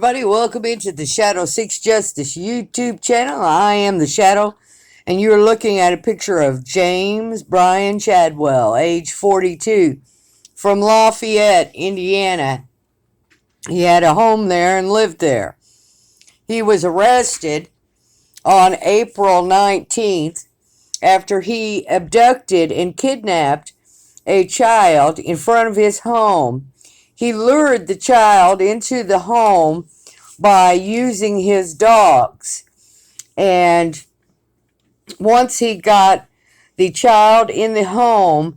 everybody. Welcome into the Shadow 6 Justice YouTube channel. I am the Shadow, and you're looking at a picture of James Brian Chadwell, age 42, from Lafayette, Indiana. He had a home there and lived there. He was arrested on April 19th after he abducted and kidnapped a child in front of his home. He lured the child into the home by using his dogs. And once he got the child in the home,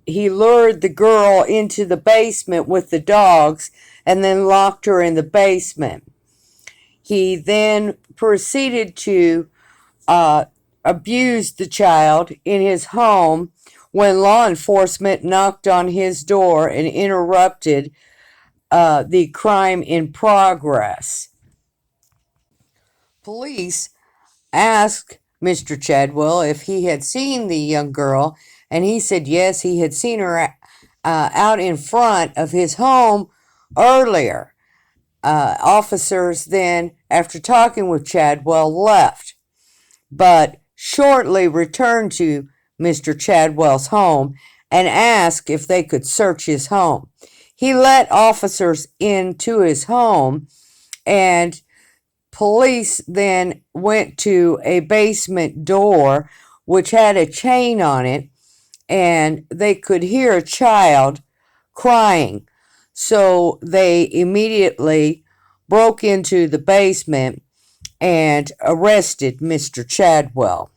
he lured the girl into the basement with the dogs and then locked her in the basement. He then proceeded to abuse the child in his home when law enforcement knocked on his door and interrupted the crime in progress. Police asked Mr. Chadwell if he had seen the young girl, and he said yes, he had seen her out in front of his home earlier. Officers then, after talking with Chadwell, left, but shortly returned to Mr. Chadwell's home and asked if they could search his home. He let officers into his home, and police then went to a basement door which had a chain on it, and they could hear a child crying. So they immediately broke into the basement and arrested Mr. Chadwell.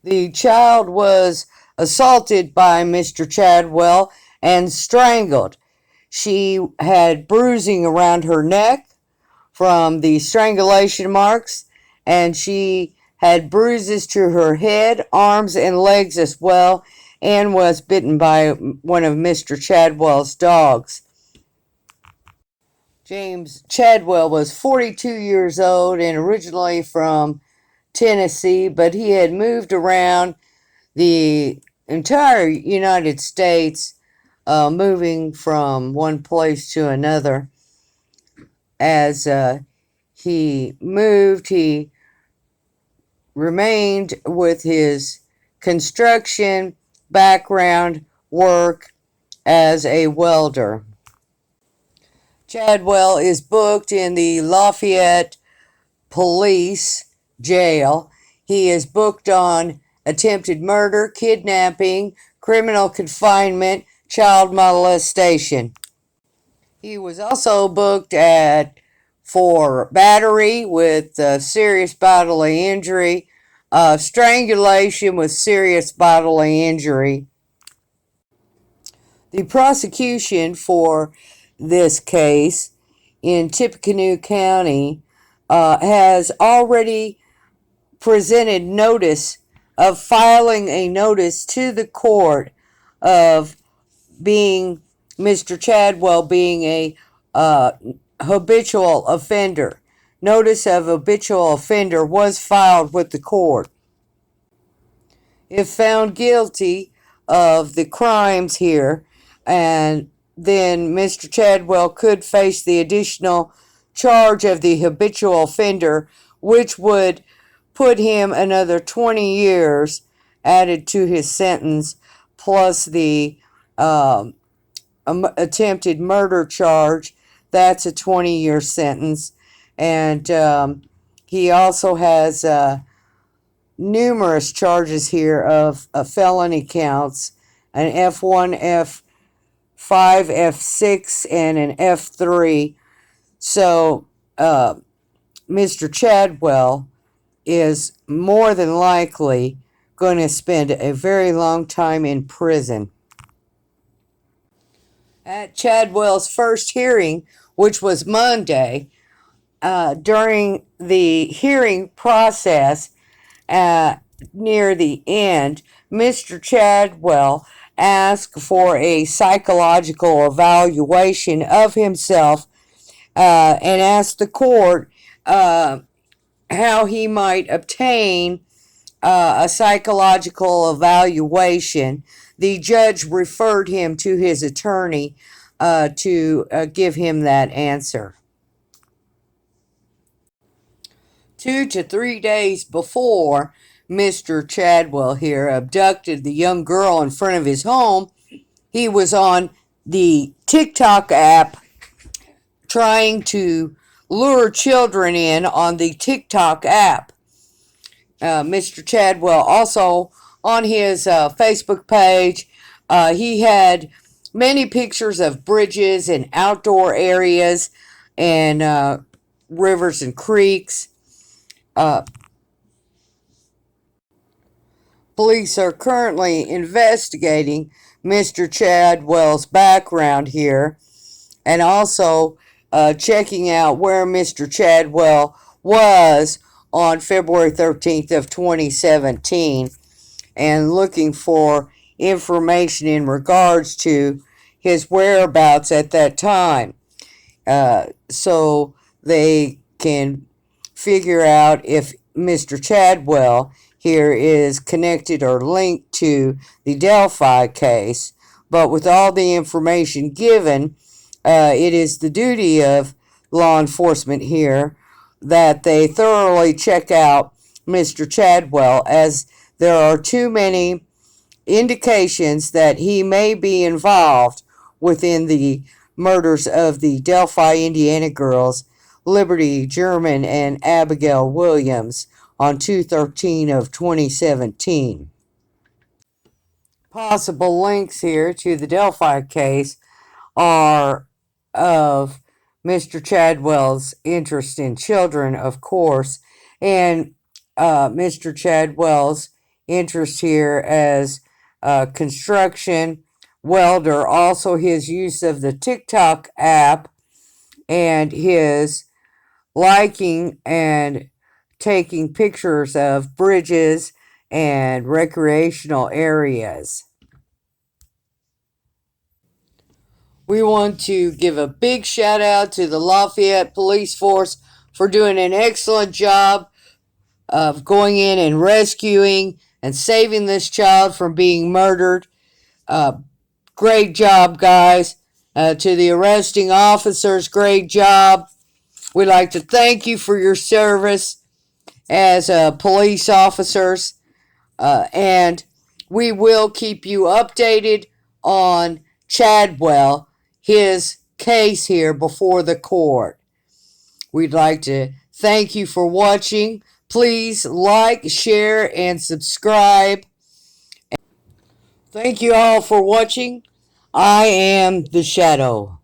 The child was assaulted by Mr. Chadwell and strangled. She had bruising around her neck from the strangulation marks, and she had bruises to her head, arms, and legs as well, and was bitten by one of Mr. Chadwell's dogs. James Chadwell was 42 years old and originally from Tennessee, but he had moved around the entire United States, moving from one place to another. As he moved, he remained with his construction background work as a welder. Chadwell is booked in the Lafayette Police Jail. He is booked on attempted murder, kidnapping, criminal confinement, child molestation. He was also booked for battery with serious bodily injury, strangulation with serious bodily injury. The prosecution for this case in Tippecanoe County has already presented notice of filing a notice to the court of being Mr. Chadwell being a habitual offender. Notice of habitual offender was filed with the court. If found guilty of the crimes here, and then Mr. Chadwell could face the additional charge of the habitual offender, which would put him another 20 years added to his sentence, plus the attempted murder charge. That's a 20-year sentence. And he also has numerous charges here of felony counts, an F1, F5, F6, and an F3. So Mr. Chadwell is more than likely going to spend a very long time in prison. At Chadwell's first hearing, which was Monday, during the hearing process, near the end, Mr. Chadwell asked for a psychological evaluation of himself and asked the court how he might obtain a psychological evaluation. The judge referred him to his attorney, to give him that answer. 2 to 3 days before Mr. Chadwell here abducted the young girl in front of his home, he was on the TikTok app trying to lure children in on the TikTok app. Mr. Chadwell also on his Facebook page, he had many pictures of bridges and outdoor areas and rivers and creeks. Police are currently investigating Mr. Chadwell's background here and also checking out where Mr. Chadwell was on February 13th of 2017 and looking for information in regards to his whereabouts at that time, so they can figure out if Mr. Chadwell here is connected or linked to the Delphi case. But with all the information given, it is the duty of law enforcement here that they thoroughly check out Mr. Chadwell, as there are too many indications that he may be involved within the murders of the Delphi, Indiana girls, Liberty German and Abigail Williams, on 2/13 of 2017. Possible links here to the Delphi case are of Mr. Chadwell's interest in children, of course, and Mr. Chadwell's interest here as construction welder, also his use of the TikTok app, and his liking and taking pictures of bridges and recreational areas. We want to give a big shout out to the Lafayette Police Force for doing an excellent job of going in and rescuing and saving this child from being murdered. Great job, guys. To the arresting officers, great job. We'd like to thank you for your service as police officers, and we will keep you updated on Chadwell, his case here before the court. We'd like to thank you for watching. Please like, share, and subscribe. Thank you all for watching. I am the Shadow.